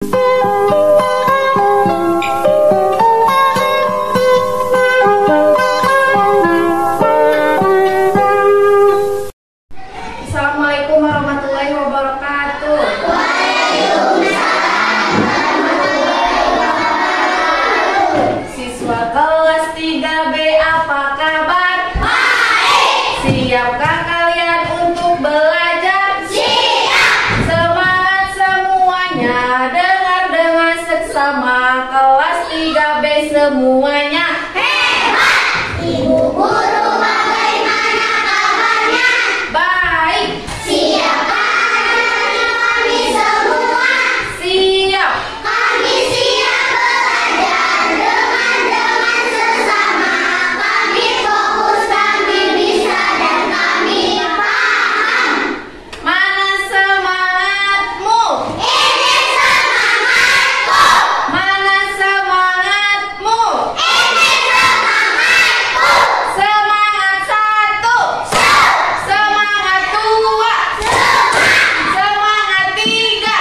Assalamualaikum warahmatullahi wabarakatuh. Siswa kelas 3B apa kabar? Baik. Siapkah kalian untuk belajar? Siap. Semangat semuanya, dengar dengan seksama. Kelas 3B semuanya hebat. Ibu guru bagaimana kabarnya? Baik. Siapkah kami semua? Siap. Kami siap belajar dengan sesama. Kami fokus, kami bisa, dan kami paham. Mana semangatmu? Ini semangatku. Mana semangatmu? Ini semangatku. Semangat satu. Semangat dua. Semangat tiga.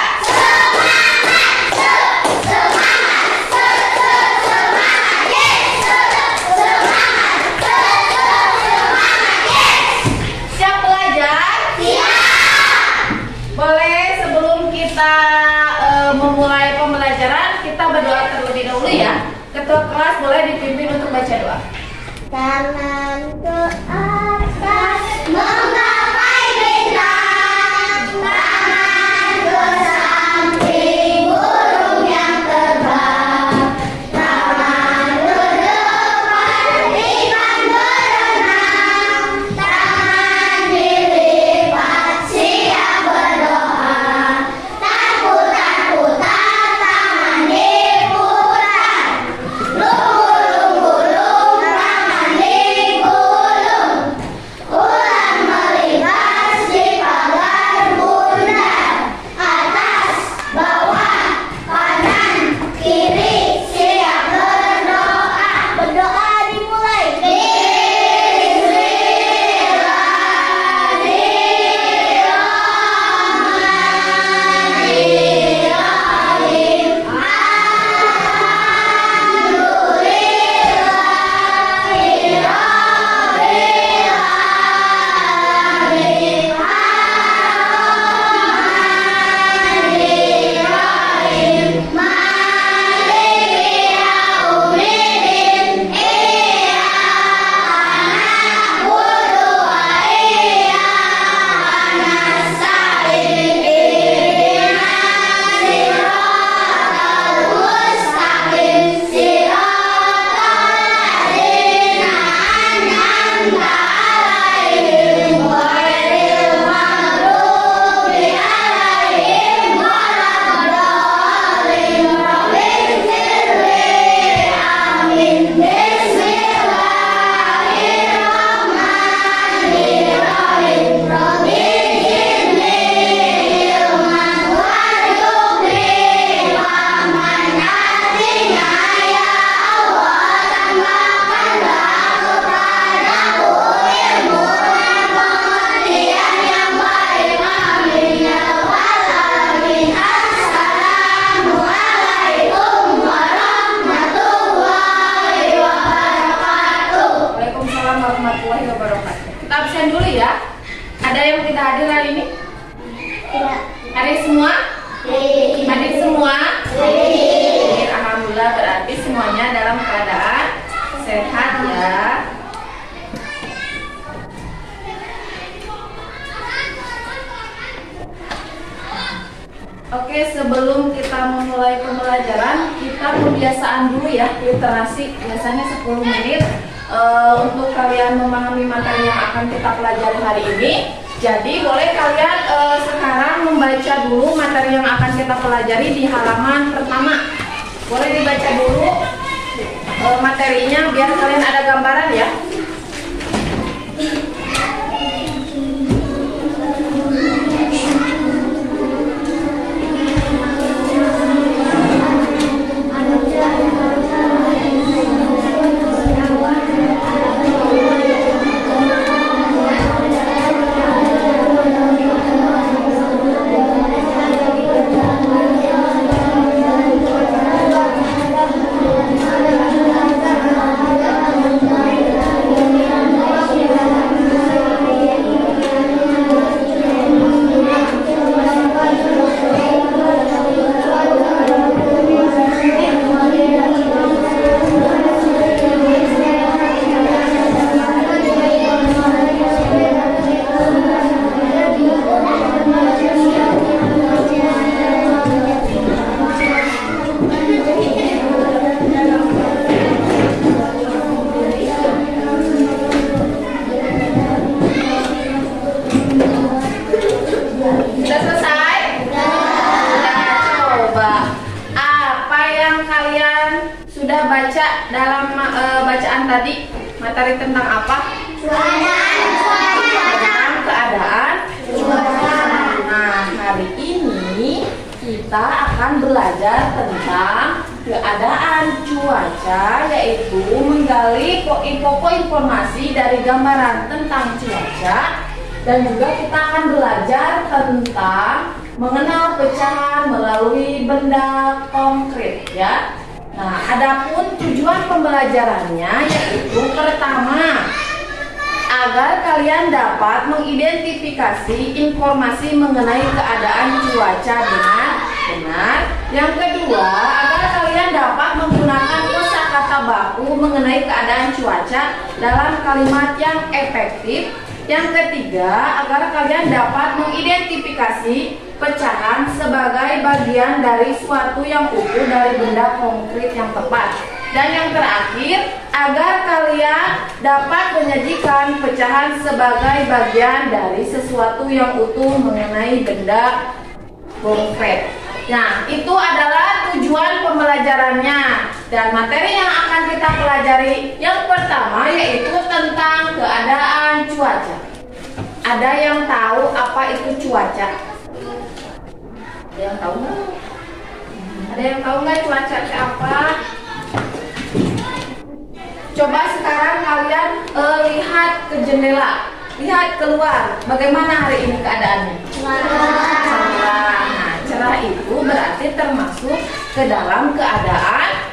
Siap belajar? Siap. Boleh sebelum kita memulai pembelajaran, kita berdoa terlebih dahulu ya. Ketua kelas boleh dipimpin untuk baca doa. Tangan ke atas menggapai bintang, tangan ke samping burung yang terbang, tangan ke depan ikan berenang, tangan dilipat siap berdoa, putar-putar tangan diputar, lunggu-lunggu tangan digulung, ulang melintas di pagar bundar, atas, bawah, kanan, kiri, siap berdoa. Berdoa dimulai. Bismillahirrahmanirrahim. Waalaikumsalam warahmatullahi wabarakatuh. Kita absen dulu ya. Ada yang tidak hadir hari ini? Hadir semua? Hadir semua? Alhamdulillah, berarti semuanya dalam keadaan sehat ya. Oke, sebelum kita memulai pembelajaran, kita pembiasaan dulu ya, literasi. Biasanya 10 menit untuk kalian memahami materi yang akan kita pelajari hari ini. Jadi boleh kalian sekarang membaca dulu materi yang akan kita pelajari di halaman pertama. Boleh dibaca dulu materinya biar kalian ada gambaran ya. Ada baca dalam bacaan tadi materi tentang apa? Tentang keadaan cuaca. Nah, hari ini kita akan belajar tentang keadaan cuaca, yaitu menggali pokok informasi dari gambaran tentang cuaca, dan juga kita akan belajar tentang mengenal pecahan melalui benda konkret, ya. Nah, adapun tujuan pembelajarannya yaitu pertama, agar kalian dapat mengidentifikasi informasi mengenai keadaan cuaca dengan benar. Yang kedua, agar kalian dapat menggunakan kosakata baku mengenai keadaan cuaca dalam kalimat yang efektif. Yang ketiga, agar kalian dapat mengidentifikasi pecahan sebagai bagian dari suatu yang utuh dari benda konkret yang tepat. Dan yang terakhir, agar kalian dapat menyajikan pecahan sebagai bagian dari sesuatu yang utuh mengenai benda konkret. Nah, itu adalah tujuan pembelajarannya. Dan materi yang akan kita pelajari yang pertama yaitu tentang keadaan cuaca. Ada yang tahu apa itu cuaca? Ada yang tahu nggak? Ada yang tahu nggak cuaca itu apa? Coba sekarang kalian lihat ke jendela, lihat keluar. Bagaimana hari ini keadaannya? Cerah. Nah, cerah itu berarti termasuk ke dalam keadaan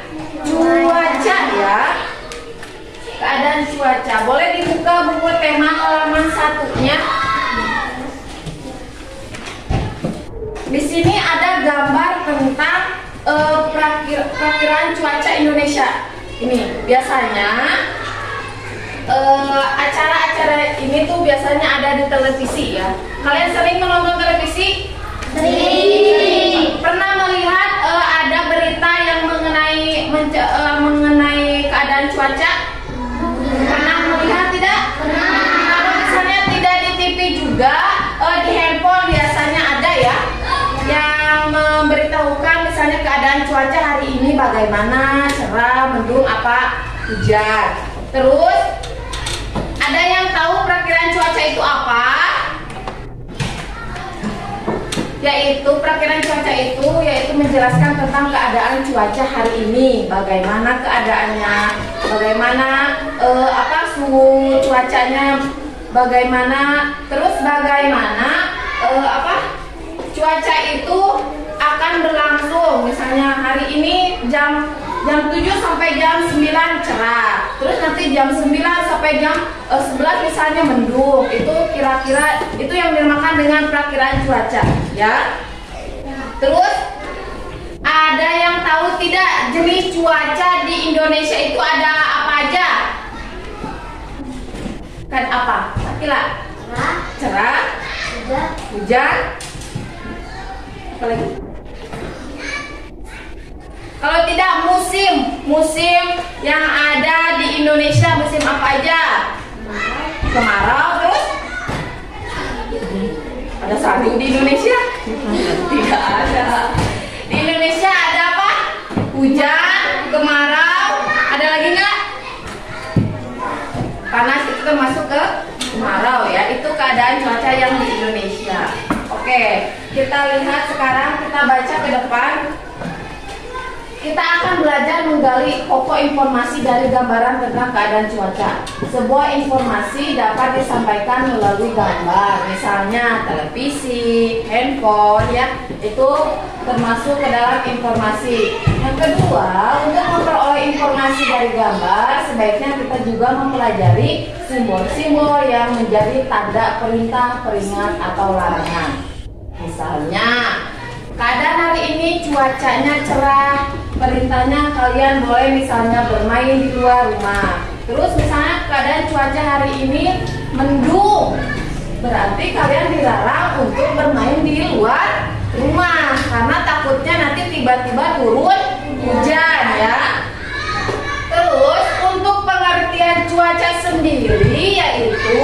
cuaca, ya. Keadaan cuaca. Boleh dibuka buku tema halaman 1-nya. Di sini ada gambar tentang perakiraan cuaca Indonesia. Ini biasanya acara-acara ini tuh biasanya ada di televisi, ya. Kalian sering menonton televisi? Sering. Pernah melihat ada berita yang mengenai keadaan cuaca? Pernah melihat tidak? Pernah. Kalau misalnya tidak di TV juga, di handphone biasanya ada, ya, yang memberitahukan misalnya keadaan cuaca hari ini bagaimana, cerah, mendung, apa, hujan. Terus ada yang tahu perakiraan cuaca itu apa? Yaitu perakiraan cuaca itu yaitu menjelaskan tentang keadaan cuaca hari ini, bagaimana keadaannya, bagaimana suhu cuacanya, bagaimana, terus bagaimana cuaca itu akan berlangsung. Misalnya hari ini jam 7 sampai jam 9 cerah, terus nanti jam 9 sampai jam 11 misalnya mendung. Itu kira-kira itu yang dinamakan dengan perakiraan cuaca, ya. Terus ada yang tahu tidak jenis cuaca di Indonesia itu ada apa aja? Kan apa? Kira? Cerah, hujan, apa lagi? Kalau tidak musim yang ada di Indonesia musim apa aja? Kemarau, terus ada salju di Indonesia? Tidak ada. Di Indonesia ada apa? Hujan, kemarau, ada lagi nggak? Panas itu termasuk ke kemarau, ya. Itu keadaan cuaca yang di Indonesia. Oke, kita lihat sekarang, kita baca ke depan. Kita akan belajar menggali pokok informasi dari gambaran tentang keadaan cuaca. Sebuah informasi dapat disampaikan melalui gambar, misalnya televisi, handphone, ya, itu termasuk ke dalam informasi. Yang kedua, untuk memperoleh informasi dari gambar, sebaiknya kita juga mempelajari simbol-simbol yang menjadi tanda perintah, peringat, atau larangan. Misalnya, keadaan hari ini cuacanya cerah. Perintahnya kalian boleh misalnya bermain di luar rumah. Terus misalnya keadaan cuaca hari ini mendung, berarti kalian dilarang untuk bermain di luar rumah karena takutnya nanti tiba-tiba turun hujan, ya. Terus untuk pengertian cuaca sendiri yaitu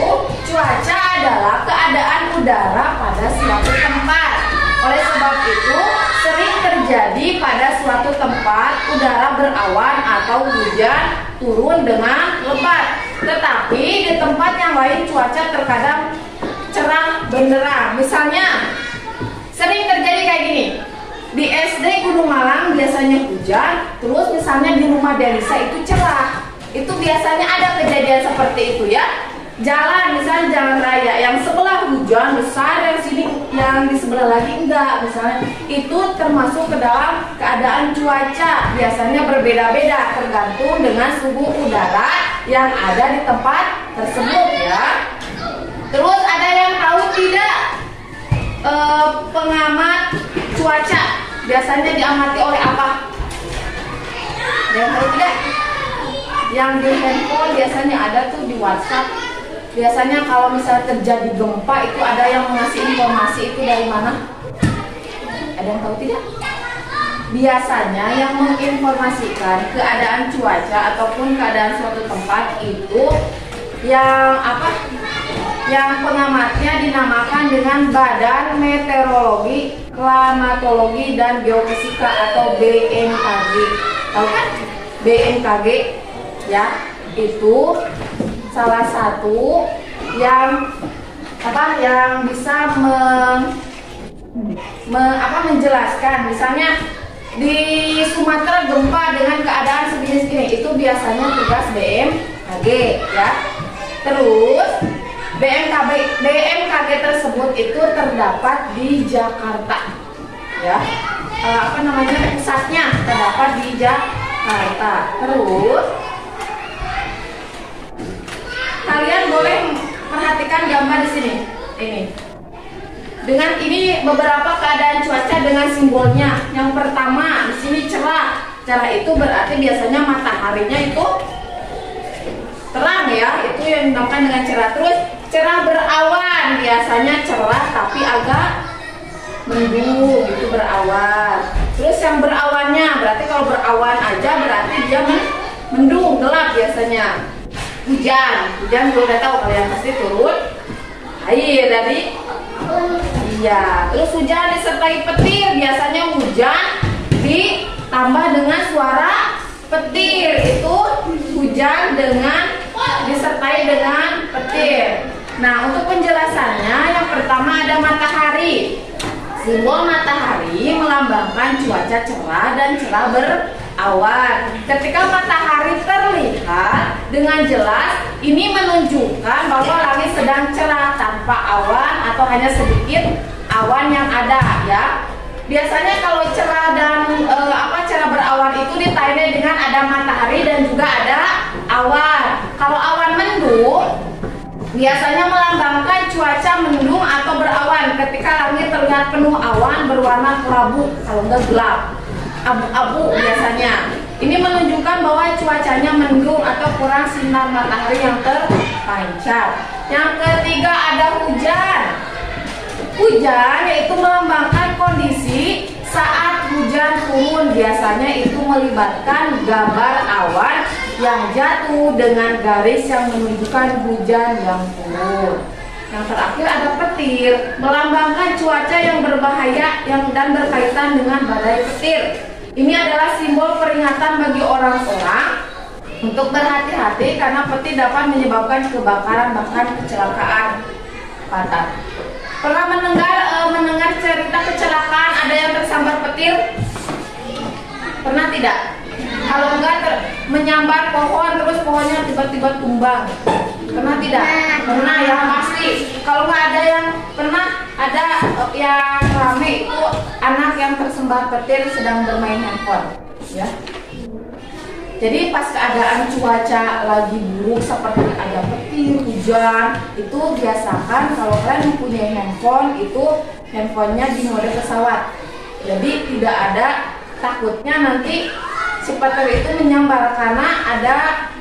cuaca adalah keadaan udara pada suatu tempat. Oleh sebab itu, sering terjadi pada suatu tempat udara berawan atau hujan turun dengan lebat. Tetapi di tempat yang lain cuaca terkadang cerah benderang. Misalnya, sering terjadi kayak gini. Di SD Gunung Malang biasanya hujan, terus misalnya di rumah Delisa itu cerah. Itu biasanya ada kejadian seperti itu ya. Jalan, misalnya jalan raya yang sebelah hujan besar, yang sini yang di sebelah lagi enggak, misalnya itu termasuk ke dalam keadaan cuaca. Biasanya berbeda-beda tergantung dengan suhu udara yang ada di tempat tersebut ya. Terus ada yang tahu tidak, pengamat cuaca biasanya diamati oleh apa? Yang tahu tidak? Yang di handphone biasanya ada tuh di WhatsApp. Biasanya kalau misalnya terjadi gempa itu ada yang mengasih informasi, itu dari mana? Ada yang tahu tidak? Biasanya yang menginformasikan keadaan cuaca ataupun keadaan suatu tempat itu yang apa? Yang pengamatnya dinamakan dengan Badan Meteorologi, Klimatologi dan Geofisika atau BMKG. Tahu kan? BMKG ya, itu salah satu yang apa, yang bisa menjelaskan. Misalnya di Sumatera gempa dengan keadaan segini-segini, itu biasanya tugas BMKG ya. Terus BMKG tersebut itu terdapat di Jakarta ya. Apa namanya, pusatnya terdapat di Jakarta. Terus kalian boleh perhatikan gambar di sini. Ini. Dengan ini beberapa keadaan cuaca dengan simbolnya. Yang pertama di sini cerah. Cerah itu berarti biasanya mataharinya itu terang ya. Itu yang dinamakan dengan cerah. Terus cerah berawan, biasanya cerah tapi agak mendung, itu berawan. Terus yang berawannya berarti kalau berawan aja berarti dia mendung, gelap biasanya. Hujan juga udah tahu kalian, pasti turun air dari iya. Terus hujan disertai petir, biasanya hujan ditambah dengan suara petir, itu hujan dengan disertai dengan petir. Nah, untuk penjelasannya yang pertama ada matahari. Simbol matahari melambangkan cuaca cerah dan cerah berawan. Ketika matahari terlihat dengan jelas, ini menunjukkan bahwa langit sedang cerah tanpa awan atau hanya sedikit awan yang ada ya. Biasanya kalau cerah dan cerah berawan itu ditandai dengan ada matahari dan juga ada awan. Kalau awan mendung biasanya melambangkan cuaca mendung atau berawan. Ketika langit terlihat penuh awan berwarna kelabu, kalau enggak gelap, abu-abu biasanya. Ini menunjukkan bahwa cuacanya mendung atau kurang sinar matahari yang terpancar. Yang ketiga ada hujan. Hujan yaitu melambangkan kondisi saat hujan turun, biasanya itu melibatkan gambar awan yang jatuh dengan garis yang menunjukkan hujan yang turun. Yang terakhir ada petir, melambangkan cuaca yang berbahaya dan berkaitan dengan badai petir. Ini adalah simbol peringatan bagi orang-orang untuk berhati-hati karena petir dapat menyebabkan kebakaran bahkan kecelakaan fatal. Pernah mendengar cerita kecelakaan ada yang tersambar petir? Pernah tidak? Kalau enggak menyambar pohon terus pohonnya tiba-tiba tumbang. Pernah tidak? Pernah ya pasti. Kalau nggak ada yang pernah, ada yang rame itu anak yang tersambar petir sedang bermain handphone ya. Jadi pas keadaan cuaca lagi buruk seperti ada petir, hujan, itu biasakan kalau kalian mempunyai handphone itu handphonenya di mode pesawat. Jadi tidak ada takutnya nanti si petir itu menyambar karena ada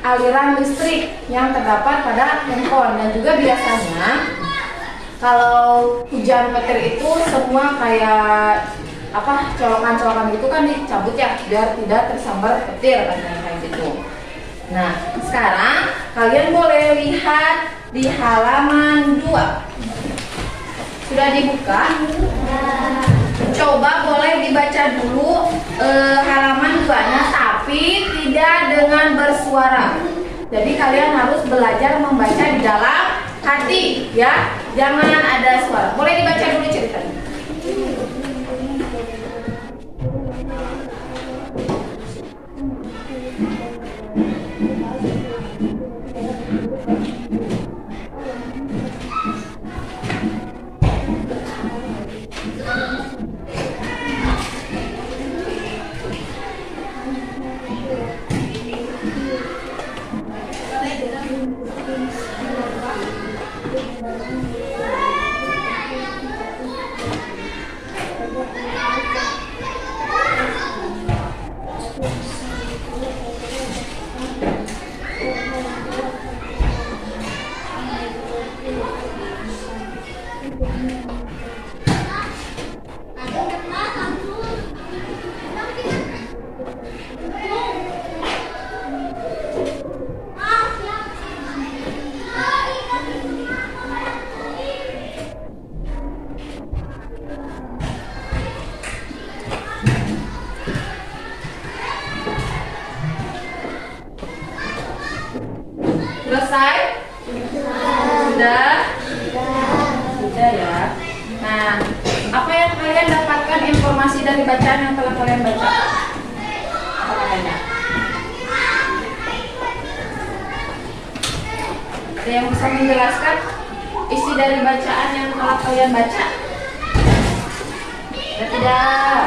aliran listrik yang terdapat pada handphone. Dan juga biasanya kalau hujan petir itu semua kayak colokan-colokan itu kan dicabut ya biar tidak tersambar petir kayak gitu. Nah, sekarang kalian boleh lihat di halaman 2. Sudah dibuka? Coba boleh dibaca dulu halaman 2-nya, tapi tidak dengan bersuara. Jadi kalian harus belajar membaca di dalam hati, ya. Jangan ada suara. Boleh dibaca dulu ceritanya. Selesai? Sudah? Sudah ya. Nah, apa yang kalian dapatkan informasi dari bacaan yang telah kalian baca? Apa katanya? Ada yang bisa menjelaskan isi dari bacaan yang telah kalian baca? Ya, tidak.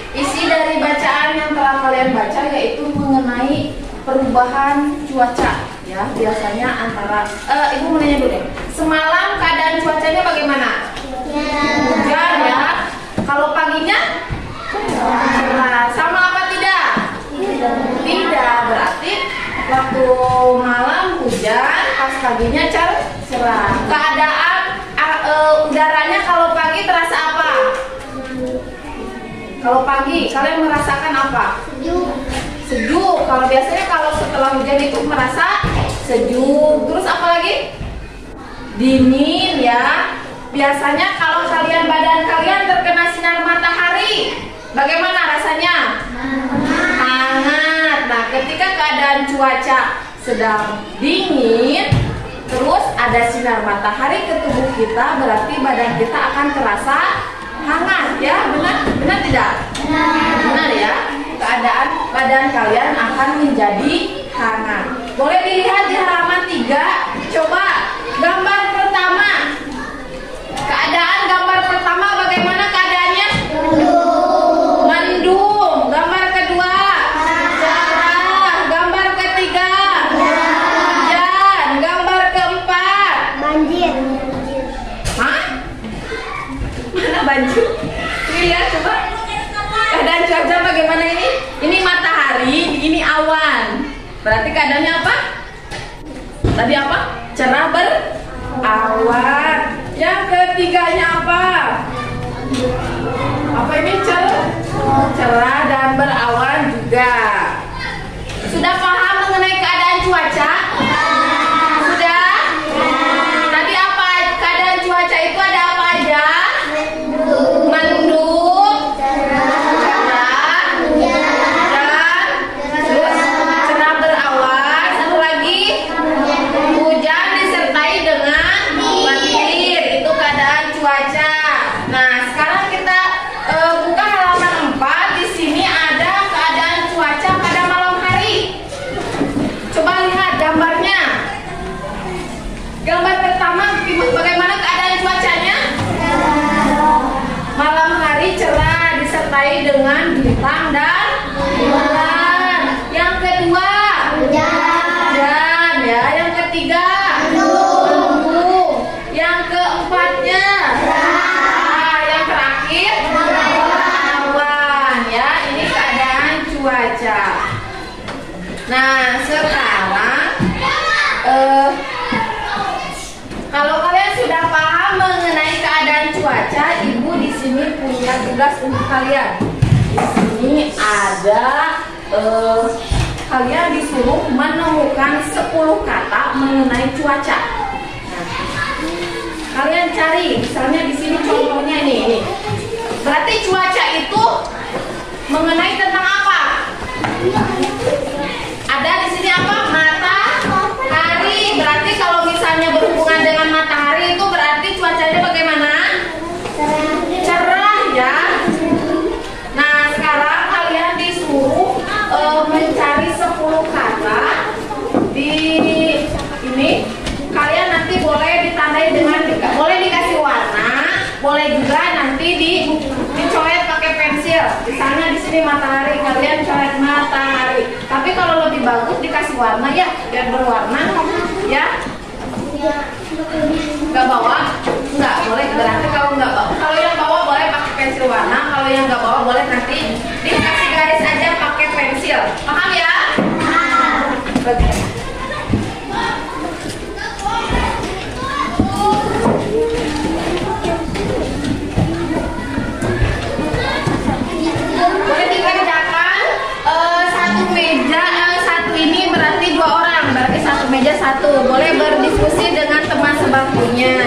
Isi dari bacaan yang telah kalian baca yaitu mengenai perubahan cuaca, ya. Biasanya antara Ibu mau nanya dulu deh. Semalam keadaan cuacanya bagaimana? Hujan, ya. Kalau paginya cerah. Sama apa tidak? Tidak. Berarti waktu malam hujan, pas paginya cerah. Keadaan udaranya kalau pagi terasa apa? Kalau pagi kalian merasakan apa? Sejuk. Kalau biasanya kalau setelah hujan itu merasa sejuk. Terus apa lagi? Dingin, ya. Biasanya kalau badan kalian terkena sinar matahari, bagaimana rasanya? Hangat. Nah, ketika keadaan cuaca sedang dingin, terus ada sinar matahari ke tubuh kita, berarti badan kita akan terasa hangat, ya. Benar tidak? Benar, ya. Keadaan badan kalian akan menjadi hangat. Boleh dilihat di halaman 3. Coba gambar pertama. Keadaan gambar pertama bagaimana keadaannya? Mendung. Gambar kedua cerah. Gambar ketiga hujan. Gambar keempat Banjir. hah? Mana banjir? Lihat coba. Keadaan cuaca bagaimana ini? Ini matahari, ini awan. Berarti keadaannya apa? Tadi apa? Cerah berawan. Yang ketiganya apa? Apa ini? Cerah dan berawan juga. Sudah paham mengenai keadaan cuaca? Sudah? Tadi apa? Keadaan cuaca itu ada apa aja? Mendung, cerah, hujan, terus cerah berawan, satu lagi hujan disertai dengan banjir. Itu keadaan cuaca. Nah, sekarang kita buka halaman 4. Di sini ada keadaan cuaca pada malam hari. Coba lihat gambarnya. Gambar pertama bagaimana keadaan cuacanya? Malam hari cerah disertai dengan bintang dan bulan. Yang kedua hujan, ya. Yang ketiga mendung. Yang keempatnya yang terakhir awan, ya. Ini keadaan cuaca. Nah, sekarang kalau kalian sudah paham mengenai keadaan cuaca, Ibu di sini punya tugas untuk kalian. Di sini ada kalian disuruh menemukan 10 kata mengenai cuaca. Nah, kalian cari, misalnya di sini contohnya ini. Berarti cuaca itu mengenai tentang apa? Ada di sini apa? Matahari. Berarti kalau misalnya berhubungan dengan matahari itu berarti cuacanya bagaimana? Cerah ya. Nah, sekarang kalian disuruh mencari 10 kata di ini. Kalian nanti boleh ditandai dengan boleh dikasih warna, boleh juga nanti dicoret pakai pensil. Misalnya di sini matahari, kalian coret matahari. Tapi kalau lebih bagus dikasih warna ya, biar berwarna ya. Nggak bawa? Nggak boleh. Berarti kalau nggak bawa, kalau yang bawa boleh pakai pensil warna. Kalau yang nggak bawa boleh nanti dikasih garis aja pakai pensil. Paham ya? Oke. Boleh dikerjakan satu meja, satu ini berarti 2 orang, berarti satu meja satu. Boleh berdiskusi dengan teman sebangkunya.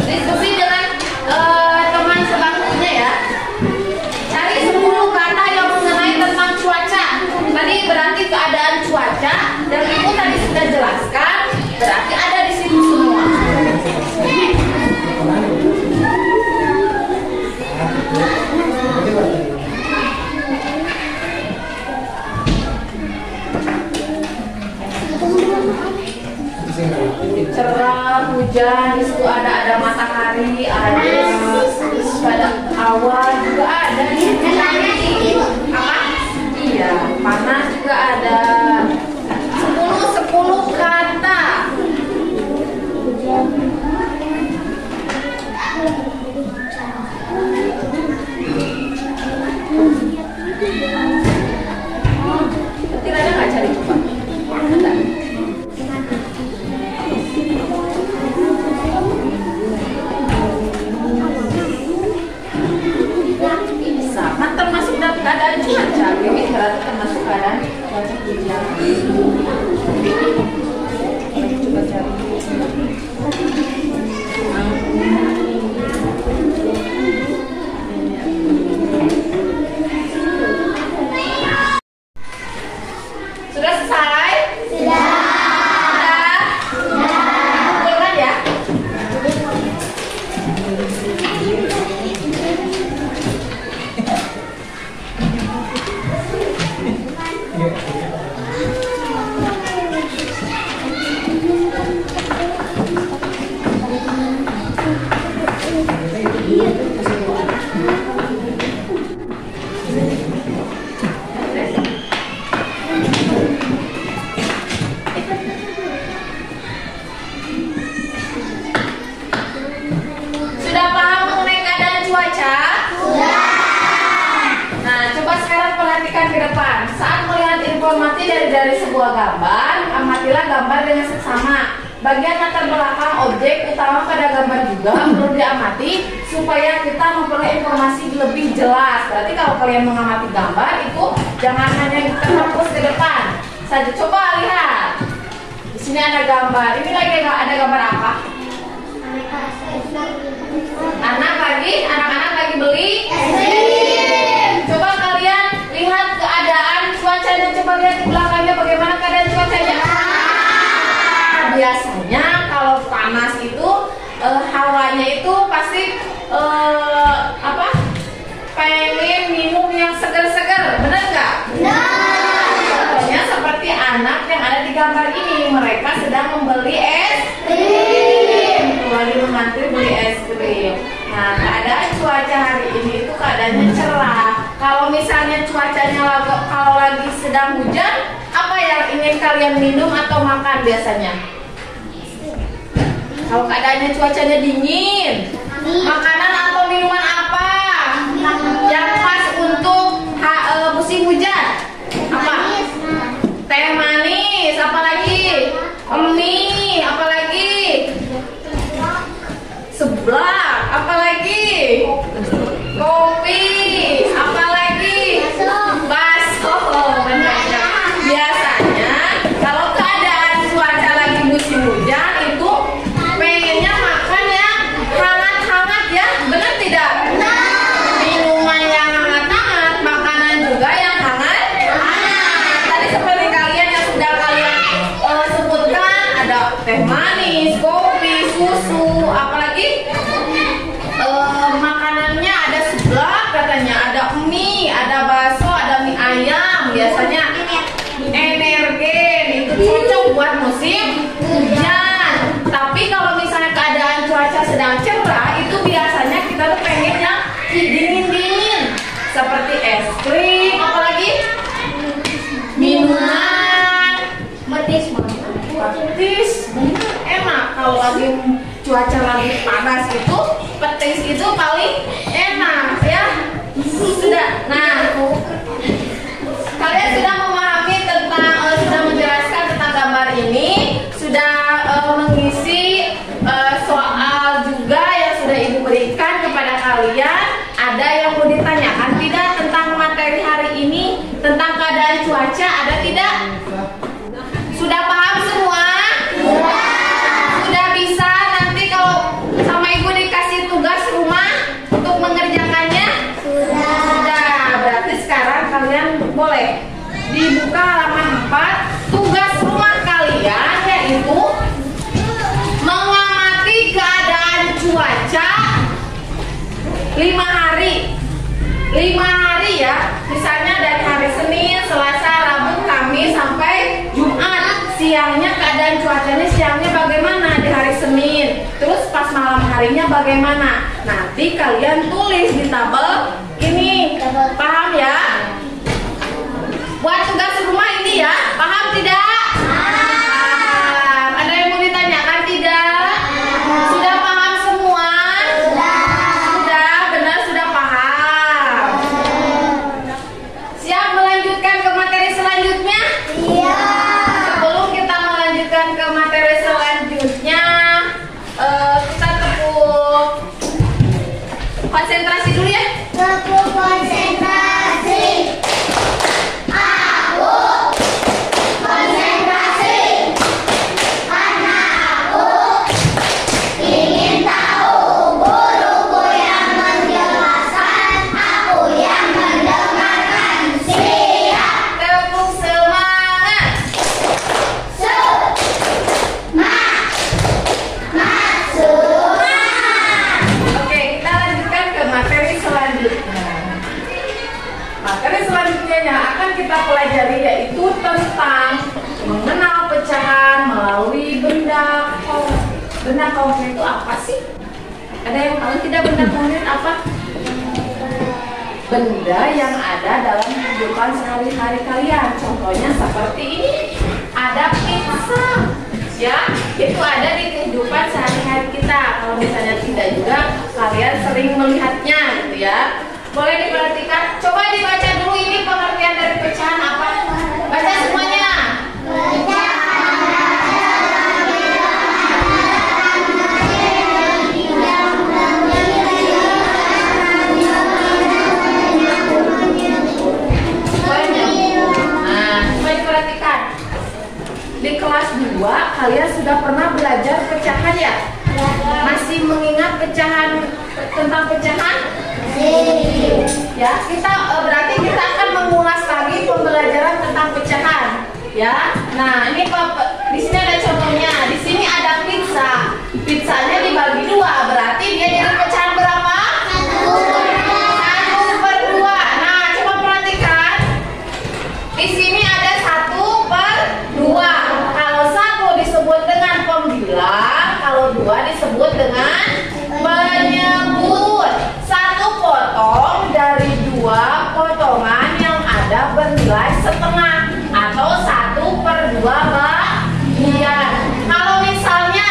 Diskusi dengan teman sebangkunya ya. Cari 10 kata yang mengenai tentang cuaca. Tadi berarti keadaan cuaca dan ibu tadi sudah jelaskan. Berarti ada di situ semua. Cerah, hujan, itu ada matahari, ada awan juga ada. Apa? Iya, panas juga ada. 10 kata. Tidak ada nggak cari coba? Ada. Sama termasuk dalam keadaan cuaca, ini berarti termasuk keadaan cuaca hujan. Coba cari. Sudah selesai? Sudah. Kumpulkan ya. Sudah paham mengenai keadaan cuaca? Sudah. Nah, coba sekarang perhatikan ke depan. Saat melihat informasi dari sebuah gambar, amatilah gambar dengan seksama. Bagian latar belakang objek utama pada gambar juga perlu diamati supaya kita memperoleh informasi lebih jelas. Berarti kalau kalian mengamati gambar itu jangan hanya terfokus ke depan saja. Coba lihat. Di sini ada gambar. Ini lagi ada gambar apa? Anak-anak lagi beli es krim. Coba kalian lihat keadaan cuacanya. Coba lihat di belakangnya bagaimana keadaan cuacanya. Biasanya kalau panas itu hawanya itu pasti apa? Pengen minum yang segar-segar, benar nggak? Benar. Contohnya seperti anak yang ada di gambar ini, mereka sedang membeli es krim. Lagi mengantri beli es krim. Nah, keadaan cuaca hari ini itu keadaannya cerah. Kalau misalnya cuacanya kalau lagi sedang hujan, apa yang ingin kalian minum atau makan biasanya? Kalau keadaannya cuacanya dingin, makanan atau minuman apa yang pas untuk musim hujan? Apa? Teh manis. Apa lagi? Mie. Apa lagi? Seblak. Apa lagi? Kopi. Apa lagi? Bakso. Biasanya kalau keadaan cuaca lagi musim hujan itu pengennya makan yang hangat-hangat ya, benar tidak? Minuman yang hangat-hangat, makanan juga yang hangat-hangat. Tadi seperti kalian yang sudah kalian sebutkan, ada teh manis, kopi, susu, apalagi makanannya ada seblak katanya, ada mie, ada bakso, ada mie ayam. Biasanya energen itu cocok buat musim hujan. Tapi kalau misalnya keadaan cuaca sedang cerah, itu biasanya kita tuh pengen yang dingin-dingin seperti es krim, apalagi minuman petis. Enak kalau lagi cuaca lagi panas itu, petis itu paling enak ya. Sudah. Nah, kalian sudah memahami tentang, sudah menjelaskan tentang gambar ini, sudah mengisi soal juga yang sudah Ibu berikan kepada kalian. Ada yang mau ditanyakan tidak tentang materi hari ini, tentang keadaan cuaca, ada tidak? Sudah paham semua? Sudah bisa nanti kalau sama Ibu dikasih tugas rumah untuk mengerjakannya? Sudah. Berarti sekarang kalian boleh dibuka halaman 4. Tugas rumah kalian yaitu mengamati keadaan cuaca 5 hari. 5 hari ya. Misalnya dari hari Senin, Selasa, Rabu, Kamis sampai Jumat. Siangnya keadaan cuacanya siangnya bagaimana di hari Senin. Terus pas malam harinya bagaimana. Nanti kalian tulis di tabel ini. Paham ya? Buat tugas rumah ini ya. Paham tidak? Paham. Ada yang mau ditanyakan tidak? Sudah paham semua? Sudah, benar sudah paham. Siap melanjutkan ke materi selanjutnya? Iya. Sebelum kita melanjutkan ke materi selanjutnya, kita tepuk konsentrasi dulu ya. Tepuk konsentrasi. Aku konsentrasi karena aku ingin tahu. Guruku yang menjelaskan, aku yang mendengarkan. Siap. Tepuk semangat. Masuk. Oke, kita lanjutkan ke materi selanjutnya. Materi selanjutnya yang akan kita pelajari yaitu tentang mengenal pecahan melalui benda konkret. Benda konkret itu apa sih? Ada yang tahu tidak benda konkret apa? Benda yang ada dalam kehidupan sehari-hari kalian. Contohnya seperti ini. Ada pizza. Ya, itu ada di kehidupan sehari-hari kita. Kalau misalnya tidak juga, kalian sering melihatnya gitu ya. Boleh diperhatikan. Coba dibaca dulu ini pengertian dari pecahan apa? Baca semuanya. Nah, coba diperhatikan. Di kelas 2 kalian sudah pernah belajar pecahan ya? Masih mengingat pecahan, tentang pecahan? Ya, kita berarti kita akan mengulas lagi pembelajaran tentang pecahan, ya. Nah, ini di sini ada contohnya. Di sini ada pizza. Pizzanya dibagi 2, berarti dia jadi pecahan berapa? 1/2. Nah, coba perhatikan. Di sini ada 1/2. Kalau 1 disebut dengan pembilang, kalau 2 disebut dengan penyebut. 1 potong dari 2 potongan yang ada bernilai setengah atau 1/2 bagian. Kalau misalnya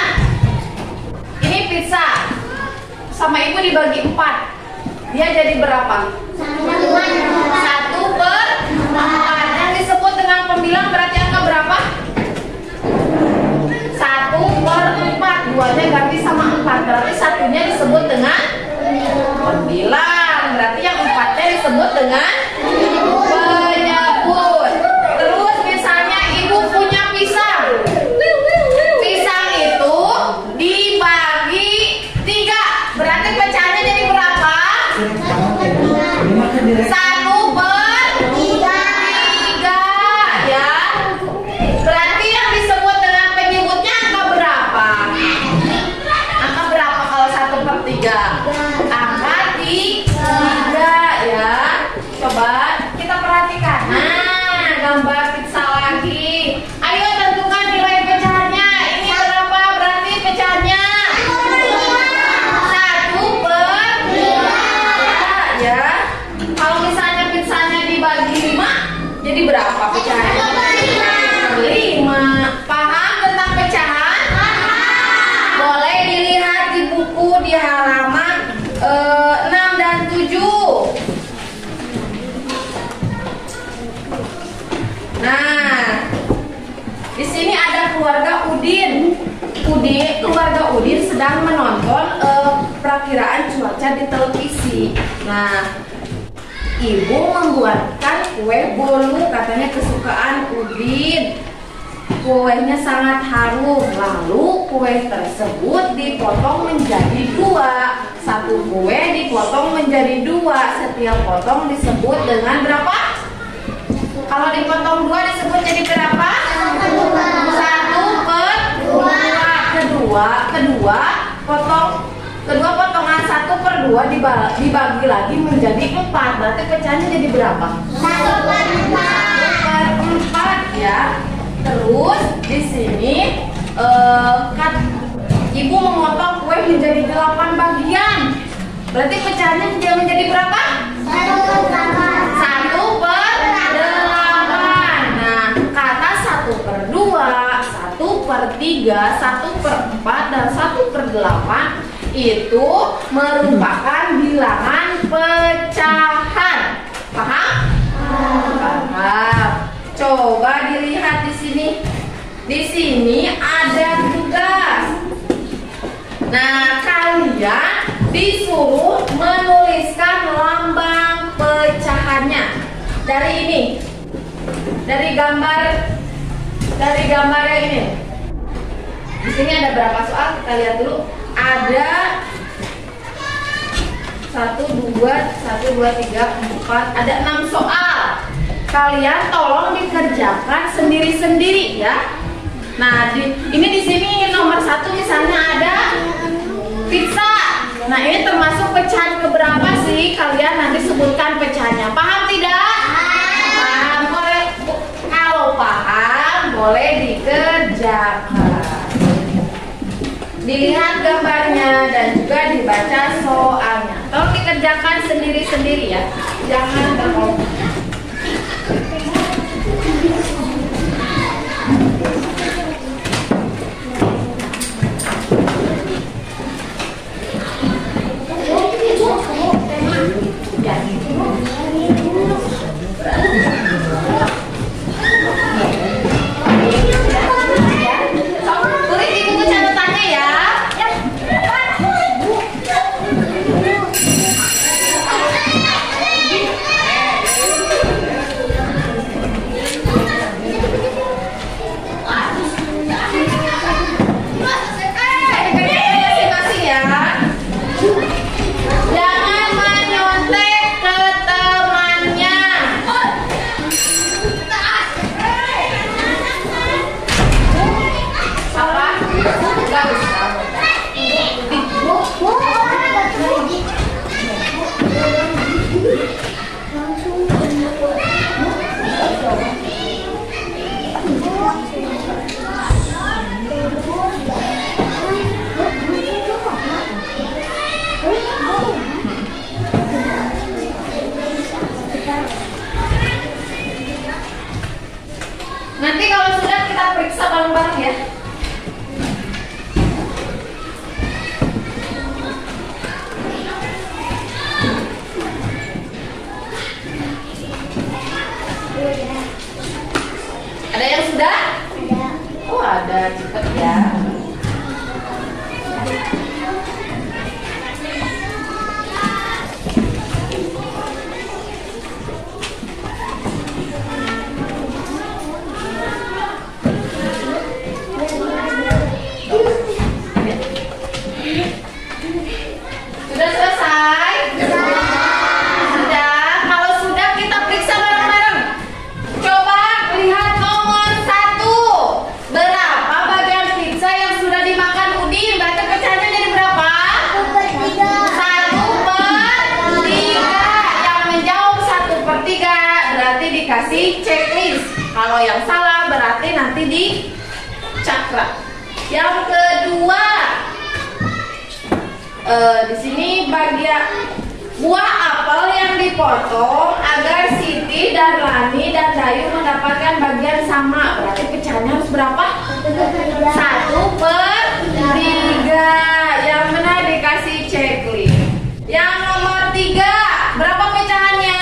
ini pizza sama ibu dibagi 4, dia jadi berapa? 1/2. Jadi berapa pecahannya? 5. Paham tentang pecahan? Boleh dilihat di buku di halaman 6 dan 7. Nah, di sini ada keluarga Udin. Keluarga Udin sedang menonton perakiraan cuaca di televisi. Nah, ibu membuatkan kue bolu, katanya kesukaan Udin. Kuenya sangat harum. Lalu kue tersebut dipotong menjadi 2. Satu kue dipotong menjadi 2. Setiap potong disebut dengan berapa? Kalau dipotong 2 disebut jadi berapa? 1/2. Kedua potongan 1/2 dibagi lagi menjadi 4. Berarti pecahannya jadi berapa? 1/4 ya. Terus di sini kan ibu memotong kue menjadi 8 bagian. Berarti pecahannya menjadi berapa? 1/8. Nah, kata 1/2, 1/3, 1/4 dan 1/8 itu merupakan bilangan pecahan. Paham? Paham. Coba dilihat di sini. Di sini ada tugas. Nah, kalian disuruh menuliskan lambang pecahannya. Dari ini. Dari gambarnya ini. Di sini ada berapa soal? Kita lihat dulu. Ada 1, 2, 3, 4. Ada 6 soal. Kalian tolong dikerjakan sendiri-sendiri ya. Nah, ini di sini nomor 1 misalnya ada pizza. Nah, ini termasuk pecahan keberapa sih? Kalian nanti sebutkan pecahannya. Paham tidak? Paham. Boleh. Kalau paham, boleh dikerjakan. Dilihat gambarnya dan juga dibaca soalnya. Tolong dikerjakan sendiri-sendiri ya. Jangan berkelompok. Nanti kalau sudah kita periksa bareng-bareng ya. Ada yang sudah? Ada. Oh, ada, cepet ya. Sudah selesai? Sudah. Kalau sudah kita periksa bareng-bareng. Coba lihat nomor 1. Berapa bagian pizza yang sudah dimakan Udin? Baca pecahannya jadi berapa? 1/3. Yang menjawab 1/3 berarti dikasih checklist. Kalau yang salah berarti nanti dicakra. Yang kedua, di sini bagian Buah apel yang dipotong agar Siti dan Rani dan Dayu mendapatkan bagian sama. Berarti pecahannya harus berapa? 1/3. Yang benar dikasih checklist. Yang nomor 3, berapa pecahannya?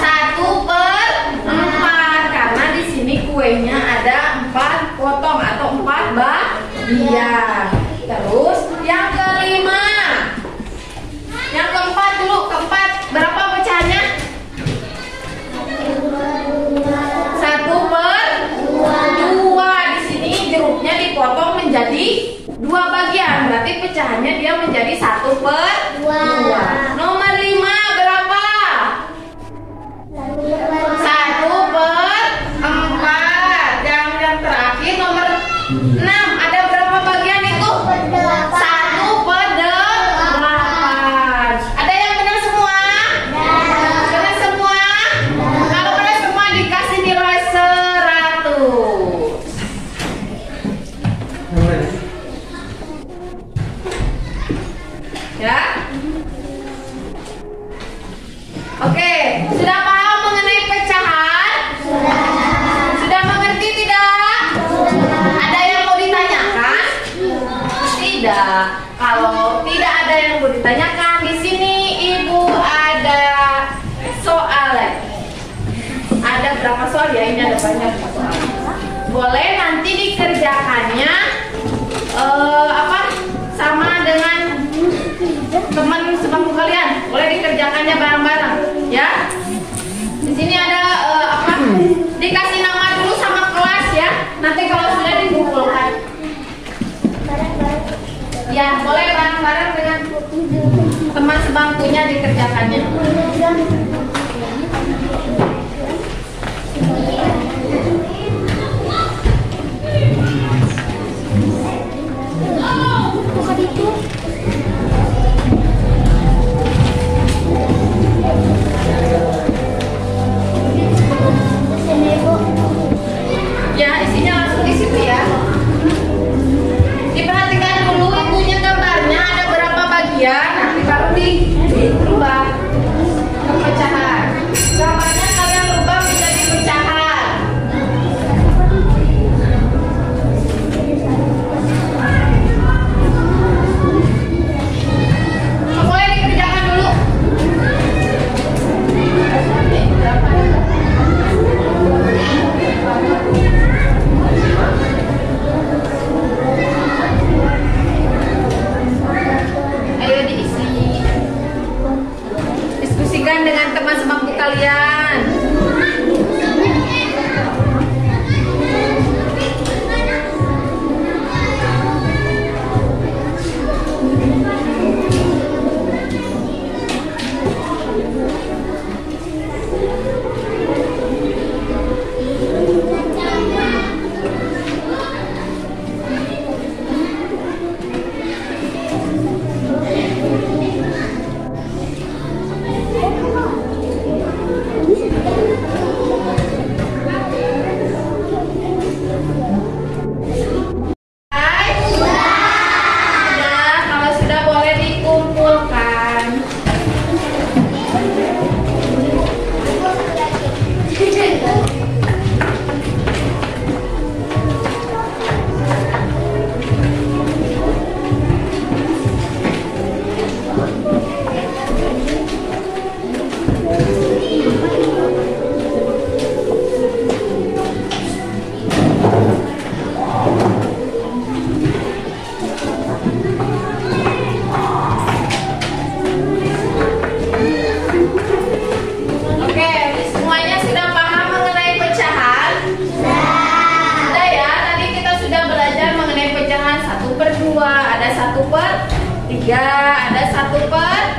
1/4. Karena di sini kuenya ada 4 potong atau 4 bagian. Terus yang kelima. Yang keempat dulu, keempat berapa pecahannya? 1/2. Di sini jeruknya dipotong menjadi 2 bagian, berarti pecahannya dia menjadi 1/2. Nomor 5 berapa? 1/4. Yang terakhir nomor 6 ada berapa bagian itu? 1/8. Ada yang benar semua? Benar semua? Kalau benar semua dikasih nilai 100. Ya? Oke, sudah paham mengenai pecahan? Sudah mengerti tidak? Ada yang mau ditanyakan? Tidak. Kalau tidak ada yang mau ditanyakan, di sini Ibu ada soal lagi. Ada berapa soal ya? Ini ada banyak soal. Boleh nanti dikerjakannya sama dengan teman sebangku kalian. Boleh dikerjakannya bareng-bareng, ya. Di sini ada dikasih nama dulu sama kelas ya. Nanti kalau sudah dikumpulkan. Ya, boleh bareng-bareng dengan teman sebangkunya dikerjakannya. Ya, isinya langsung di situ ya. Diperhatikan dulu ibunya gambarnya ada berapa bagian, nanti baru dirubah ke pecahan. Gambarnya kalian rubah menjadi pecahan. Boleh dikerjakan dulu. Ayo diisi. Diskusikan dengan teman sebangku kalian. Ada 1/3, ada 1/4,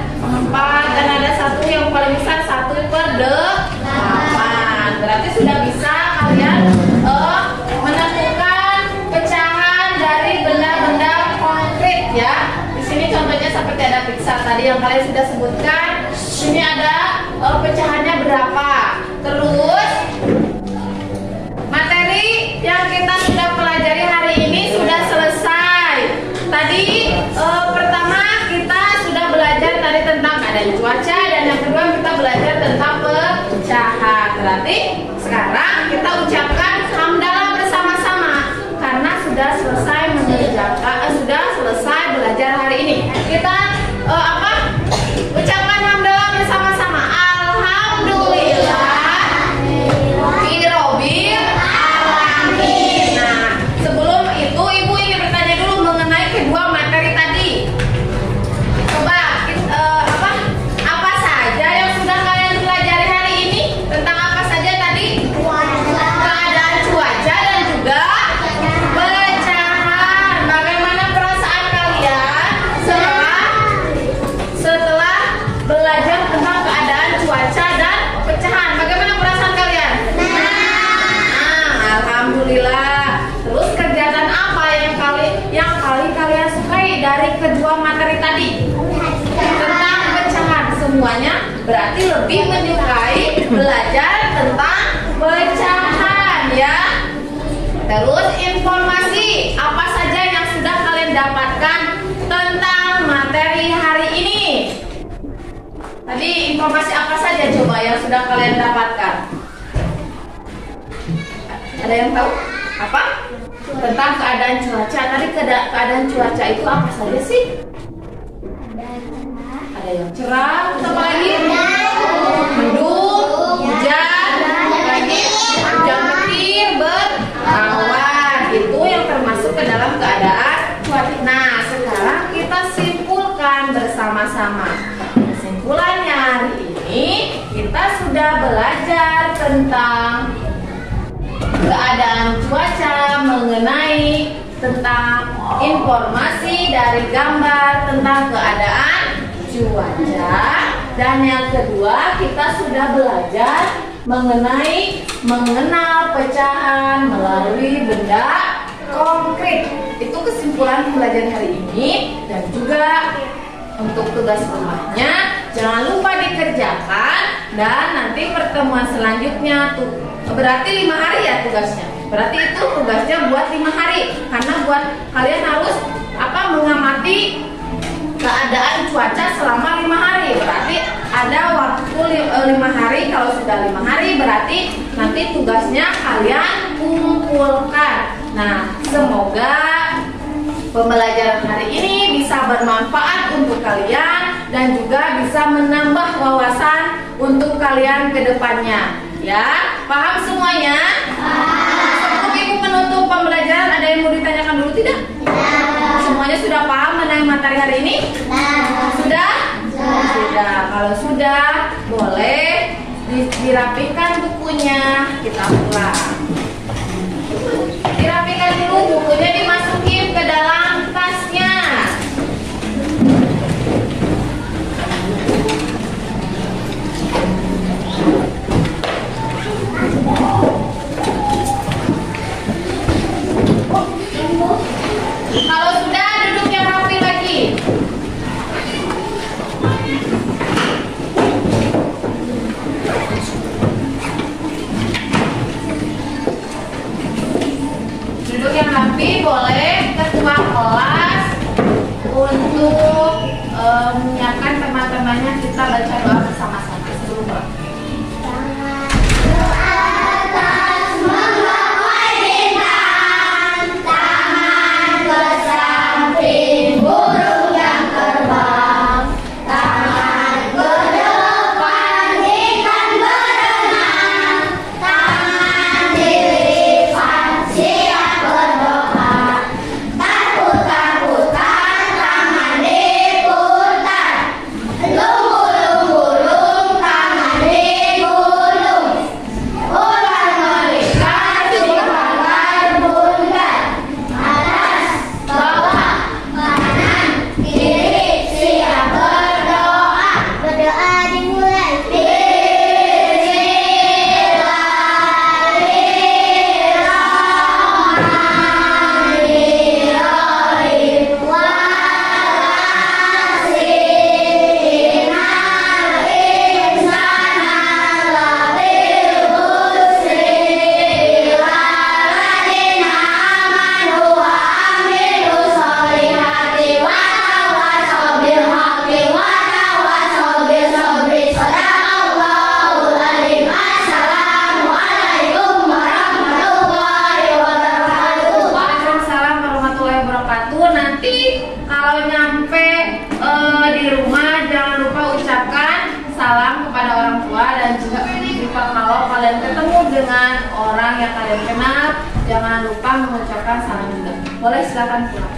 dan ada satu yang paling besar 1/8. Berarti sudah bisa kalian menentukan pecahan dari benda-benda konkret ya. Di sini contohnya seperti ada pizza tadi yang kalian sudah sebutkan. Ini ada pecahannya berapa. Terus materi yang kita sudah pelajari hari ini sudah selesai. Tadi pertama kita sudah belajar tadi Berarti sekarang kita ucapkan hamdalah bersama-sama karena sudah selesai sudah selesai belajar hari ini. Kita ucapkan hamdalah bersama-sama. Alhamdulillah Rabbil alamin. Nah, sebelum itu Ibu ingin bertanya dulu mengenai kedua materi tadi. Coba apa saja yang sudah kalian pelajari hari ini? Tentang apa saja tadi? Keadaan cuaca dan juga pecahan. Bagaimana perasaan kalian setelah belajar tentang keadaan cuaca dan pecahan? Bagaimana perasaan kalian? Alhamdulillah. Terus kegiatan apa yang kalian sukai dari kedua materi tadi? Tentang pecahan. Semuanya berarti lebih menyukai belajar tentang pecahan ya. Terus informasi apa saja yang sudah kalian dapatkan tentang materi hari ini? Tadi informasi apa saja coba yang sudah kalian dapatkan? Ada yang tahu? Apa? Tentang keadaan cuaca. Tadi keadaan cuaca itu apa saja sih? Ada yang cerah, apa lagi? Mendung, hujan, lagi hujan petir, berawan. Itu yang termasuk ke dalam keadaan cuaca. Nah, sekarang kita simpulkan bersama-sama. Kesimpulannya hari ini kita sudah belajar tentang keadaan cuaca, mengenai tentang informasi dari gambar tentang keadaan cuaca, dan yang kedua kita sudah belajar mengenal pecahan melalui benda konkret. Itu kesimpulan pelajaran hari ini. Dan juga untuk tugas rumahnya jangan lupa dikerjakan, dan nanti pertemuan selanjutnya berarti 5 hari ya tugasnya. Berarti itu tugasnya buat 5 hari. Karena buat kalian harus mengamati keadaan cuaca selama 5 hari. Berarti ada waktu 5 hari. Kalau sudah 5 hari berarti nanti tugasnya kalian kumpulkan. Nah, semoga pembelajaran hari ini bisa bermanfaat untuk kalian dan juga bisa menambah wawasan untuk kalian ke depannya. Ya, paham semuanya? Sebelum Ibu menutup pembelajaran, ada yang mau ditanyakan dulu tidak? Semuanya sudah paham mengenai materi hari ini? Sudah? Sudah. Kalau sudah, boleh dirapikan bukunya, kita pulang. Dirapikan dulu bukunya, dimasukin ke dalam tasnya. Kalau sudah, duduk yang rapi lagi. Duduk yang rapi, boleh ketua kelas untuk menyiapkan teman-temannya, kita baca doa bersama-sama sebelum berangkat. Lumbu-lumbu dengan orang yang kalian kenal. Jangan lupa mengucapkan salam juga. Boleh silakan pulang.